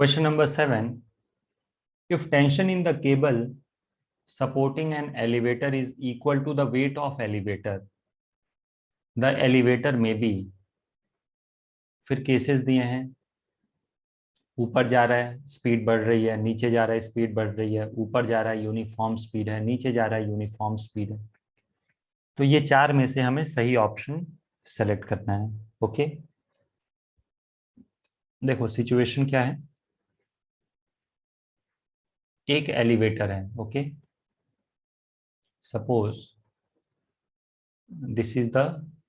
Question number 7. If tension in the cable supporting an elevator is equal to the weight of elevator, the elevator may be, फिर cases दिए हैं, ऊपर जा रहा है speed बढ़ रही है, नीचे जा रहा है स्पीड बढ़ रही है, ऊपर जा रहा है यूनिफॉर्म स्पीड है, नीचे जा रहा है यूनिफॉर्म स्पीड है। तो ये चार में से हमें सही ऑप्शन सेलेक्ट करना है। ओके, देखो सिचुएशन क्या है। एक एलिवेटर है। Okay, suppose this is the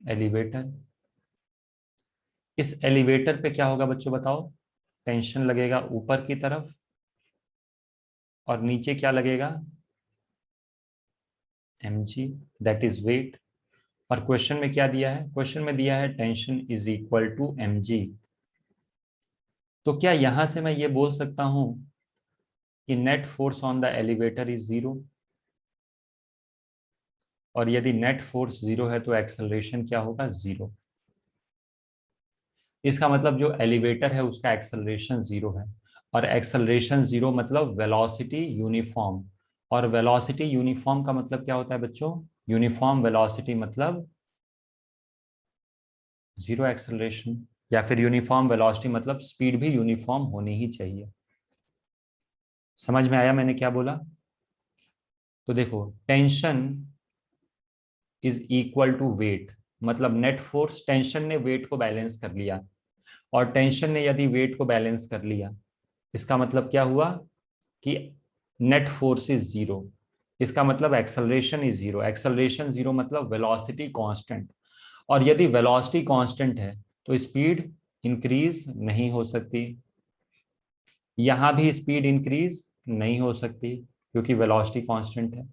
elevator. इस एलिवेटर पे क्या होगा बच्चों बताओ? टेंशन लगेगा ऊपर की तरफ और नीचे क्या लगेगा? mg, that is weight. और क्वेश्चन में क्या दिया है? क्वेश्चन में दिया है tension is equal to mg। तो क्या यहां से मैं ये बोल सकता हूं कि net force on the elevator is zero? और यदि नेट फोर्स जीरो है तो एक्सेलरेशन क्या होगा? जीरो। इसका मतलब जो एलिवेटर है उसका एक्सेलरेशन जीरो है, और एक्सेलरेशन जीरो मतलब वेलोसिटी यूनिफॉर्म। और वेलोसिटी यूनिफॉर्म का मतलब क्या होता है बच्चों? यूनिफॉर्म वेलोसिटी मतलब जीरो एक्सेलरेशन, या फिर यूनिफॉर्म वेलोसिटी मतलब स्पीड भी यूनिफॉर्म होनी ही चाहिए। समझ में आया मैंने क्या बोला? तो देखो, tension is equal to weight, मतलब नेट फोर्स, टेंशन ने वेट को बैलेंस कर लिया, और टेंशन ने यदि वेट को बैलेंस कर लिया, इसका मतलब क्या हुआ कि नेट फोर्स इज जीरो। इसका मतलब acceleration is zero. Acceleration zero मतलब वेलोसिटी कांस्टेंट, और यदि वेलोसिटी कांस्टेंट है तो स्पीड इंक्रीज नहीं हो सकती, यहां भी स्पीड इंक्रीज नहीं हो सकती क्योंकि वेलोसिटी कांस्टेंट है।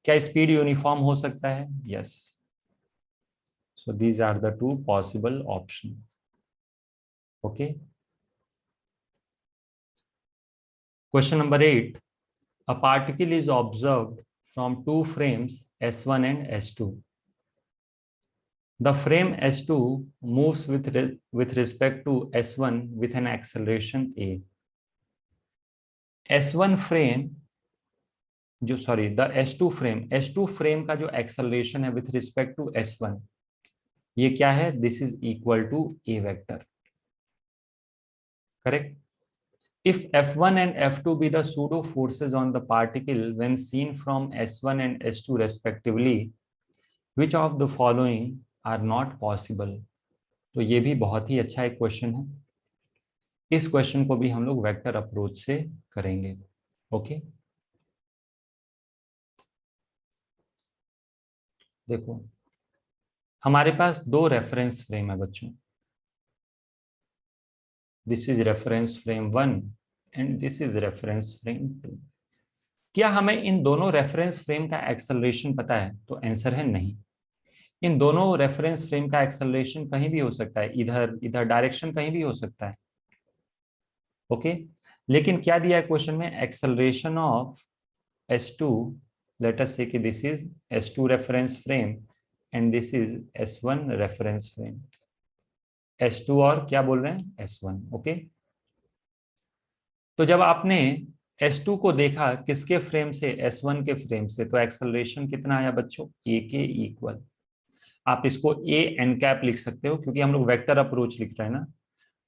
क्या स्पीड यूनिफॉर्म हो सकता है? Yes. So these are the two possible option. Okay, question number 8. A particle is observed from two frames S1 and S2. The frame S2 moves with respect to S1 with an acceleration a. S1 frame जो sorry the S2 frame का जो acceleration है with respect to S1, ये क्या है? This is equal to a vector. Correct. If F1 and F2 be the pseudo forces on the particle when seen from S1 and S2 respectively, which of the following are not possible? तो ये भी बहुत ही अच्छा एक question है। इस question को भी हम लोग वेक्टर अप्रोच से करेंगे। ओके, देखो हमारे पास दो रेफरेंस फ्रेम है बच्चों। This is reference frame 1 and this is reference frame 2। क्या हमें इन दोनों रेफरेंस फ्रेम का एक्सेलरेशन पता है? तो आंसर है नहीं। इन दोनों रेफरेंस फ्रेम का एक्सेलरेशन कहीं भी हो सकता है, इधर इधर डायरेक्शन कहीं भी हो सकता है। ओके, लेकिन क्या दिया है क्वेश्चन में? Acceleration of S2, let us say कि this is S2 reference frame and this is S1 reference frame। S2 और क्या बोल रहे हैं? S1। ओके, तो जब आपने S2 को देखा किसके फ्रेम से? S1 के फ्रेम से, तो एक्सेलरेशन कितना आया बच्चों? A के इक्वल। आप इसको A n कैप लिख सकते हो क्योंकि हम लोग वेक्टर अप्रोच लिख रहे हैं ना।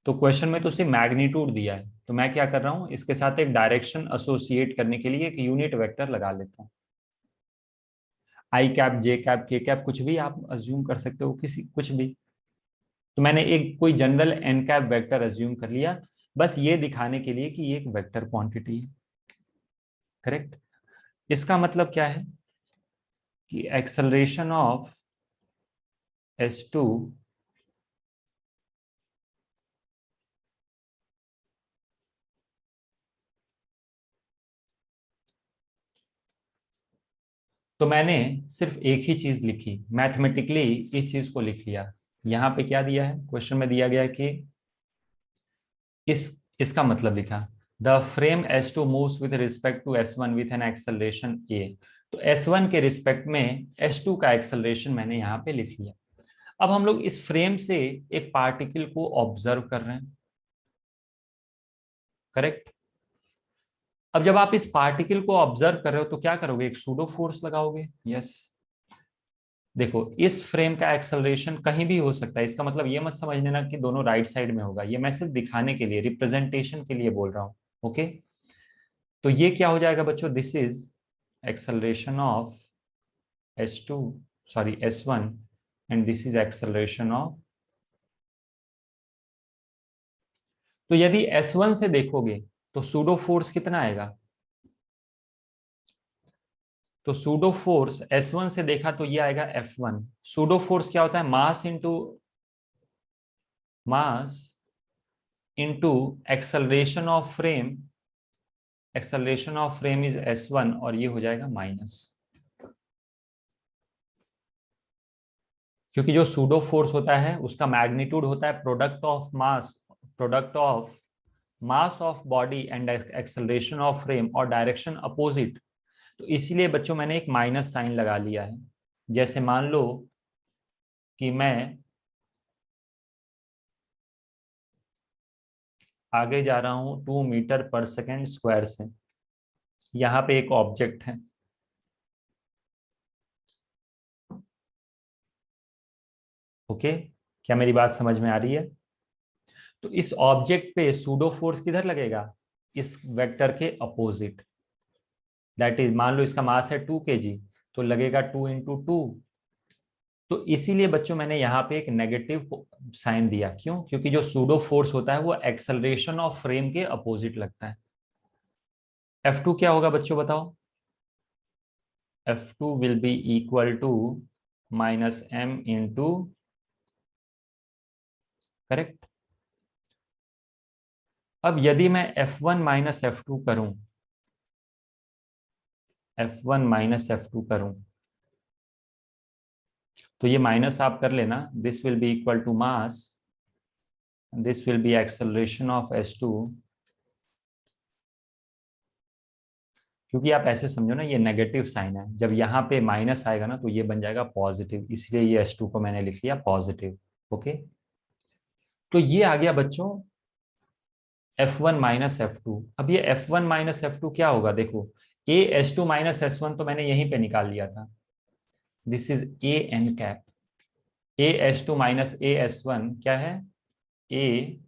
तो क्वेश्चन में तो सिर्फ मैग्नीट्यूड दिया है, तो मैं क्या कर रहा हूं, इसके साथ एक डायरेक्शन एसोसिएट करने के लिए एक यूनिट वेक्टर लगा लेता हूं। आई कैप, जे कैप, के कैप, कुछ भी आप अज्यूम कर सकते हो, किसी कुछ भी। तो मैंने एक कोई general n cap vector assume कर लिया, बस ये दिखाने के लिए कि ये एक वेक्टर क्वांटिटी है। करेक्ट। इसका मतलब क्या है कि एक्सेलरेशन ऑफ S2 तो मैंने सिर्फ एक ही चीज लिखी, मैथमेटिकली इस चीज को लिख लिया। यहां पे क्या दिया है? क्वेश्चन में दिया गया कि इसका मतलब लिखा, the frame S2 moves with respect to S1 with an acceleration a। तो S1 के रिस्पेक्ट में S2 का एक्सेलरेशन मैंने यहाँ पे लिख लिया। अब हम लोग इस फ्रेम से एक पार्टिकल को ऑब्जर्व कर रहे हैं। करेक्ट। अब जब आप इस पार्टिकल को ऑब्जर्व कर रहे हो तो क्या करोगे, एक सूडो फोर्स लगाओगे। यस। देखो इस फ्रेम का एक्सेलरेशन कहीं भी हो सकता है, इसका मतलब ये मत समझ लेना कि दोनों राइट साइड में होगा, ये मैं सिर्फ दिखाने के लिए, रिप्रेजेंटेशन के लिए बोल रहा हूँ। ओके, तो ये क्या हो जाएगा बच्चों, this is acceleration of S2, sorry S1, and this is acceleration of. तो यदि S1 से देखोगे तो सूडो फोर्स कितना आएगा, तो सूडो फोर्स S1 से देखा तो ये आएगा F1। सूडो फोर्स क्या होता है, mass into acceleration of frame, acceleration of frame is S1 और ये हो जाएगा माइनस, क्योंकि जो सूडो फोर्स होता है उसका मैग्नीट्यूड होता है product of mass, product of mass of body and acceleration of frame और डायरेक्शन अपोजिट। तो इसीलिए बच्चों मैंने एक माइनस साइन लगा लिया है। जैसे मान लो कि मैं आगे जा रहा हूं 2 मीटर पर सेकेंड स्क्वायर से, यहाँ पे एक ऑब्जेक्ट है, ओके, क्या मेरी बात समझ में आ रही है। तो इस ऑब्जेक्ट पे सूडो फोर्स किधर लगेगा, इस वेक्टर के अपोजिट, दैट इज मान लो इसका मास है 2 kg, तो लगेगा 2 × 2। तो इसीलिए बच्चों मैंने यहाँ पे एक नेगेटिव साइन दिया, क्यों, क्योंकि जो सूडो फोर्स होता है वो एक्सेलरेशन ऑफ फ्रेम के अपोजिट लगता है। F2 क्या होगा बच्चों बताओ, F2 will be equal to -m × correct. अब यदि मैं F1 - F2 करूं, F1 - F2 करूं, तो ये माइनस आप कर लेना, this will be equal to mass, this will be acceleration of S2, क्योंकि आप ऐसे समझो ना ये नेगेटिव साइन है, जब यहाँ पे माइनस आएगा ना तो ये बन जाएगा पॉजिटिव, इसलिए ये S2 को मैंने लिख लिया पॉजिटिव। ओके, तो ये आ गया बच्चों F1 - F2। अब ये F1 - F2 क्या होगा, देखो AS2 - S1 तो मैंने यहीं पे निकाल लिया था, this is AN cap, AS2 - AS1 क्या है, A,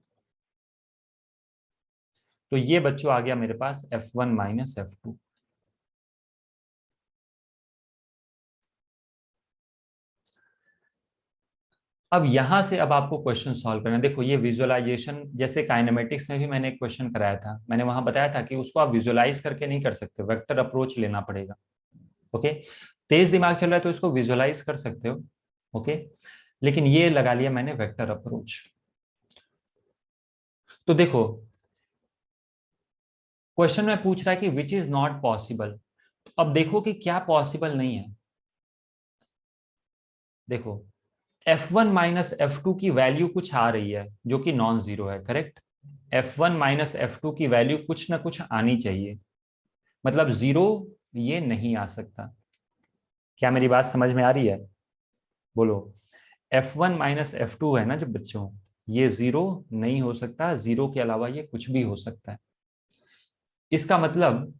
तो ये बच्चों आ गया मेरे पास F1 - F2। अब यहां से अब आपको क्वेश्चन सॉल्व करना है। देखो ये विजुअलाइजेशन, जैसे काइनेमेटिक्स में भी मैंने एक क्वेश्चन कराया था, मैंने वहां बताया था कि उसको आप विजुअलाइज करके नहीं कर सकते, वेक्टर अप्रोच लेना पड़ेगा। ओके, तेज दिमाग चल रहा है तो इसको विजुअलाइज कर सकते हो। ओके, लेकिन ये लगा लिया मैंने वेक्टर अप्रोच। तो देखो क्वेश्चन में पूछ रहा है कि विच इज नॉट पॉसिबल, अब देखो कि क्या पॉसिबल नहीं है। देखो F1 - F2 की वैल्यू कुछ आ रही है जो कि नॉन जीरो है, करेक्ट। F1 - F2 की वैल्यू कुछ ना कुछ आनी चाहिए, मतलब जीरो ये नहीं आ सकता। क्या मेरी बात समझ में आ रही है, बोलो। F1 - F2 है ना जो बच्चों, ये जीरो नहीं हो सकता, जीरो के अलावा ये कुछ भी हो सकता है। इसका मतलब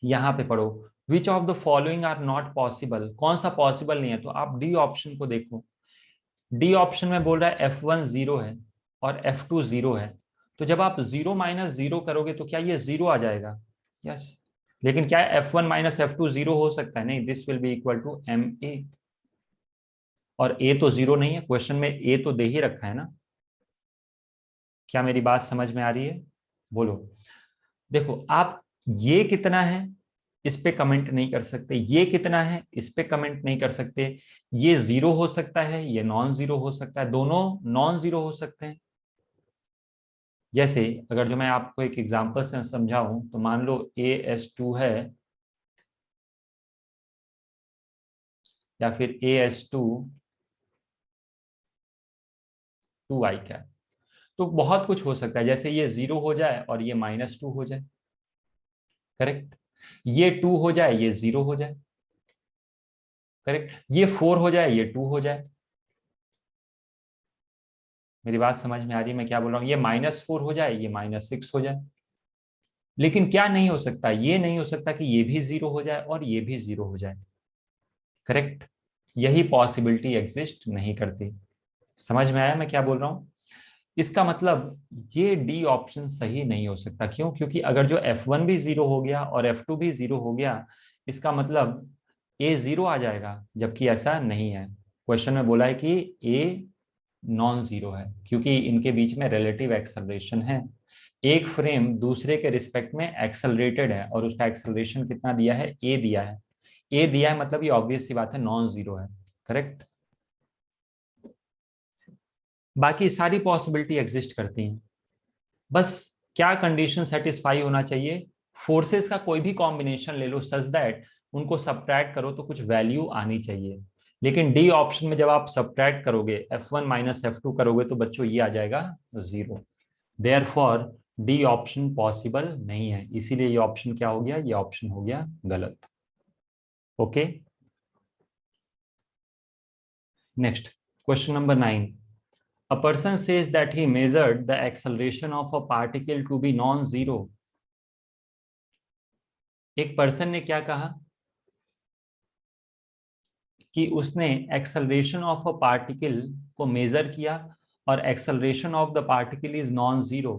यहां पे पढ़ो, which of the following are not possible, कौन सा पॉसिबल नहीं है, तो आप डी ऑप्शन को देखो। डी ऑप्शन में बोल रहा है F1 जीरो है और F2 जीरो है, तो जब आप जीरो माइनस जीरो करोगे तो क्या ये जीरो आ जाएगा, यस। लेकिन क्या F1 - F2 जीरो हो सकता है, नहीं, this will be equal to MA, और A तो जीरो नहीं है, क्वेश्चन में A तो दे ही रखा है ना। क्या मेरी बात समझ में आ रही है, बोलो। देखो आप ये कितना है इस पे कमेंट नहीं कर सकते, ये कितना है इस पे कमेंट नहीं कर सकते, ये जीरो हो सकता है, ये नॉन जीरो हो सकता है, दोनों नॉन जीरो हो सकते हैं। जैसे अगर जो मैं आपको एक एग्जांपल से समझाऊं तो मान लो AS2 है या फिर AS2 2i का है, तो बहुत कुछ हो सकता है, जैसे ये जीरो हो जाए और ये -2 हो जाए, करेक्ट। ये 2 हो जाए, ये जीरो हो जाए, करेक्ट। ये 4 हो जाए, ये 2 हो जाए, मेरी बात समझ में आ रही है मैं क्या बोल रहा हूँ? ये -4 हो जाए, ये -6 हो जाए, लेकिन क्या नहीं हो सकता, ये नहीं हो सकता कि ये भी 0 हो जाए और ये भी 0 हो जाए। करेक्ट, यही पॉसिबिलिटी एग्जिस्ट नहीं करती। समझ में आया मैं क्या बोल रहा हूँ? इसका मतलब ये डी ऑप्शन सही नहीं हो सकता। क्यों? क्योंकि अगर जो F1 भी 0 हो गया और F2 भी 0 हो गया, इसका मतलब A 0 आ जाएगा, जबकि ऐसा नहीं है। क्वेश्चन में बोला है कि A नॉन जीरो है, क्योंकि इनके बीच में रिलेटिव एक्सेलरेशन है। एक फ्रेम दूसरे के रिस्पेक्ट में एक्सेलरेटेड है और उसका एक्सेलरेशन कितना दिया है? A दिया है। A दिया है मतलब ये ऑब्वियस सी बात है, नॉन जीरो है। करेक्ट। बाकी सारी पॉसिबिलिटी एग्जिस्ट करती हैं। बस क्या कंडीशन सेटिस्फाई होना चाहिए? फोर्सेस का कोई भी कॉम्बिनेशन ले लो सच दैट उनको सब्ट्रैक्ट करो तो कुछ वैल्यू आनी चाहिए। लेकिन डी ऑप्शन में जब आप सब्ट्रैक्ट करोगे, F1 माइनस F2 करोगे, तो बच्चों ये आ जाएगा 0। देयरफॉर डी ऑप्शन पॉसिबल नहीं है, इसीलिए ये ऑप्शन क्या हो गया? ये ऑप्शन हो गया गलत। Okay, next question number 9। A person says that he measured the acceleration of a particle to be non-zero. एक पर्सन ने क्या कहा कि उसने एक्सेलरेशन ऑफ अ पार्टिकल को मेजर किया और acceleration of the particle is non zero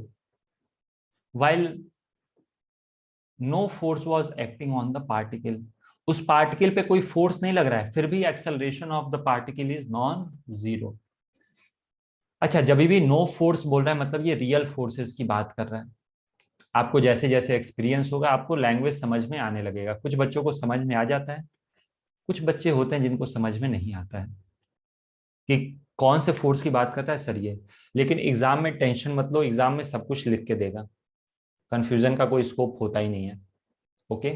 while no force was acting on the particle. उस पार्टिकल पे कोई फोर्स नहीं लग रहा है, फिर भी acceleration of the particle is non zero. अच्छा, जब भी नो फोर्स बोल रहा है मतलब ये रियल फोर्सेस की बात कर रहा है। आपको जैसे जैसे एक्सपीरियंस होगा आपको लैंग्वेज समझ में आने लगेगा। कुछ बच्चों को समझ में आ जाता है, कुछ बच्चे होते हैं जिनको समझ में नहीं आता है कि कौन से फोर्स की बात कर रहा है सर ये। लेकिन एग्जाम में टेंशन मत लो, एग्जाम में सब कुछ लिख के देगा, कंफ्यूजन का कोई स्कोप होता ही नहीं है। ओके,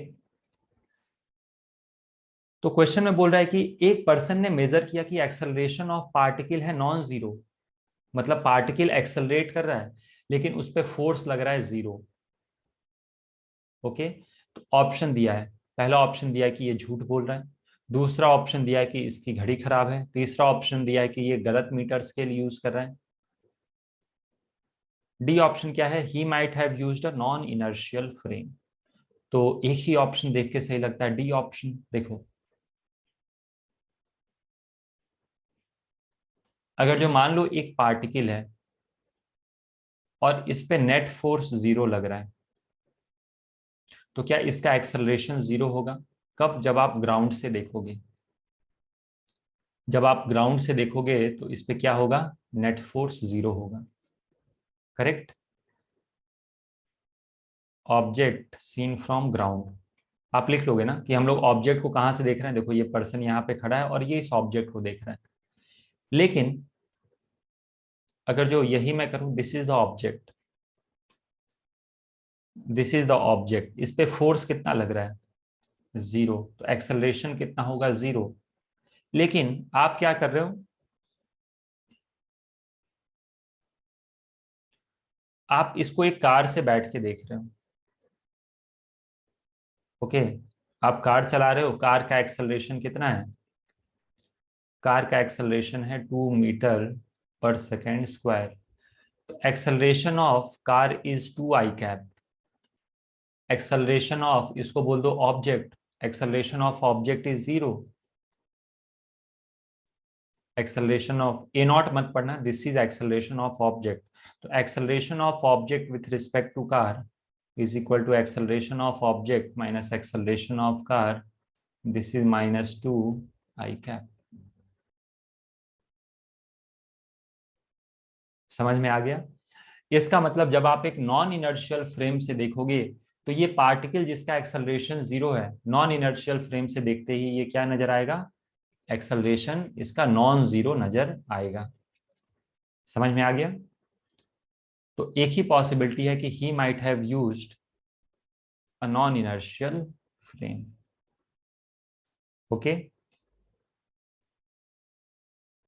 तो क्वेश्चन में बोल रहा है कि एक पर्सन ने मेजर किया कि एक्सेलरेशन ऑफ पार्टिकल है नॉन जीरो, मतलब पार्टिकल एक्सेलरेट कर रहा है लेकिन उस पर फोर्स लग रहा है 0। ओके, तो ऑप्शन दिया है, पहला ऑप्शन दिया है कि ये झूठ बोल रहा है, दूसरा ऑप्शन दिया है कि इसकी घड़ी खराब है, तीसरा ऑप्शन दिया है कि ये गलत मीटर स्केल यूज कर रहा है। डी ऑप्शन क्या है? He might have used a non inertial frame. तो एक ही ऑप्शन देख के सही लगता है, डी ऑप्शन। देखो, अगर जो मान लो एक पार्टिकल है और इस पे नेट फोर्स 0 लग रहा है, तो क्या इसका एक्सेलरेशन 0 होगा? कब? जब आप ग्राउंड से देखोगे। जब आप ग्राउंड से देखोगे तो इस पे क्या होगा? नेट फोर्स 0 होगा। Correct. Object seen from ground, आप लिख लोगे ना कि हम लोग ऑब्जेक्ट को कहां से देख रहे हैं। देखो, ये पर्सन यहाँ पे खड़ा है और ये इस ऑब्जेक्ट को देख रहा है। लेकिन अगर जो यही मैं करूं, this is the object, this is the object, इस पे फोर्स कितना लग रहा है? 0, तो एक्सेलरेशन कितना होगा? 0। लेकिन आप क्या कर रहे हो? आप इसको एक कार से बैठ के देख रहे हो। ओके, आप कार चला रहे हो, कार का एक्सेलरेशन कितना है? कार का एक्सेलरेशन है 2 मीटर पर सेकेंड स्क्वायर। तो acceleration of car is 2 i cap. Acceleration of, इसको बोल दो object, acceleration of object is 0। Acceleration of a not मत पढ़ना, this is acceleration of object. तो acceleration of object with respect to car is equal to acceleration of object minus acceleration of car, this is -2 i cap. समझ में आ गया? इसका मतलब जब आप एक नॉन इनर्शियल फ्रेम से देखोगे तो ये पार्टिकल जिसका एक्सेलरेशन 0 है, नॉन इनर्शियल फ्रेम से देखते ही ये क्या नजर आएगा? एक्सेलरेशन इसका नॉन जीरो नजर आएगा। समझ में आ गया? तो एक ही पॉसिबिलिटी है कि he might have used a non inertial frame. Okay,